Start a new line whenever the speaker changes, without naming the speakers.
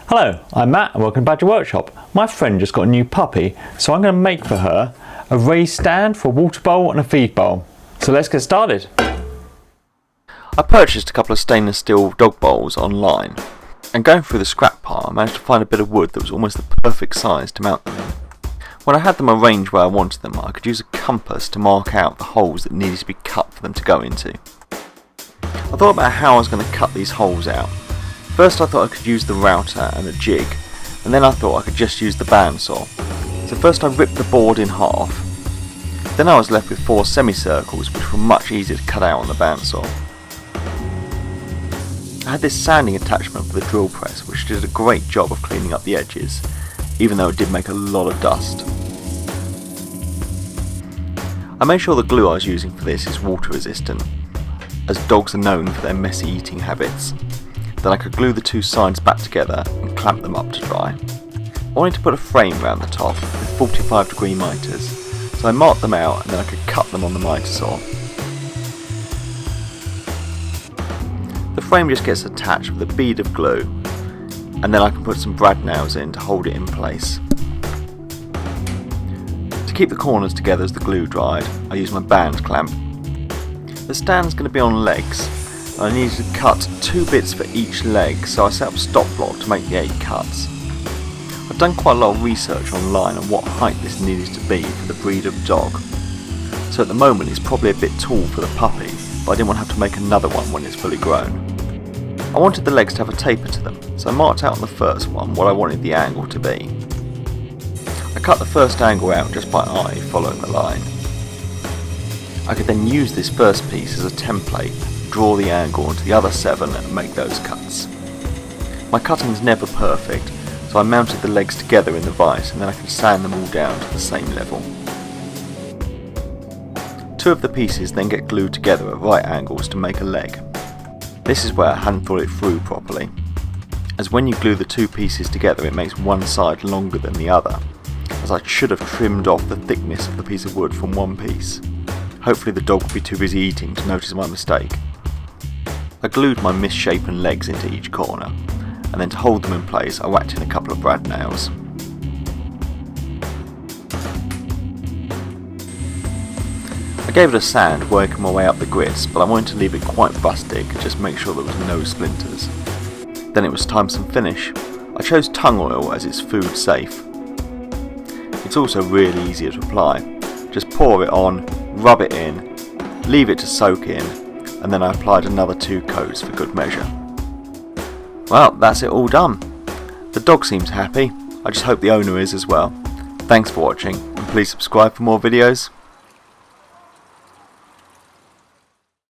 Hello, I'm Matt and welcome back to Workshop. My friend just got a new puppy, so I'm going to make for her a raised stand for a water bowl and a feed bowl. So let's get started. I purchased a couple of stainless steel dog bowls online, and going through the scrap pile I managed to find a bit of wood that was almost the perfect size to mount them in. When I had them arranged where I wanted them, I could use a compass to mark out the holes that needed to be cut for them to go into. I thought about how I was going to cut these holes out. First I thought I could use the router and a jig, and then I thought I could just use the bandsaw. So first I ripped the board in half, then I was left with 4 semicircles which were much easier to cut out on the bandsaw. I had this sanding attachment for the drill press which did a great job of cleaning up the edges, even though it did make a lot of dust. I made sure the glue I was using for this is water resistant, as dogs are known for their messy eating habits. Then I could glue the 2 sides back together and clamp them up to dry. I wanted to put a frame around the top with 45-degree mitres, so I marked them out and then I could cut them on the mitre saw. The frame just gets attached with a bead of glue, and then I can put some brad nails in to hold it in place. To keep the corners together as the glue dried, I used my band clamp. The stand's going to be on legs, and I needed to cut 2 bits for each leg, so I set up a stop block to make the 8 cuts. I've done quite a lot of research online on what height this needed to be for the breed of dog, so at the moment it's probably a bit tall for the puppy, but I didn't want to have to make another one when it's fully grown. I wanted the legs to have a taper to them, so I marked out on the first one what I wanted the angle to be. I cut the first angle out just by eye, following the line. I could then use this first piece as a template, draw the angle onto the other 7 and make those cuts. My cutting's never perfect, so I mounted the legs together in the vise and then I could sand them all down to the same level. 2 of the pieces then get glued together at right angles to make a leg. This is where I hadn't thought it through properly, as when you glue the 2 pieces together it makes one side longer than the other, as I should have trimmed off the thickness of the piece of wood from one piece. Hopefully the dog would be too busy eating to notice my mistake. I glued my misshapen legs into each corner, and then to hold them in place I whacked in a couple of brad nails. I gave it a sand working my way up the grist, but I wanted to leave it quite rustic, just make sure there was no splinters. Then it was time for some finish. I chose tung oil as it's food safe. It's also really easy to apply. Just pour it on, rub it in, leave it to soak in, and then I applied another 2 coats for good measure. Well, that's it all done. The dog seems happy. I just hope the owner is as well. Thanks for watching, and please subscribe for more videos.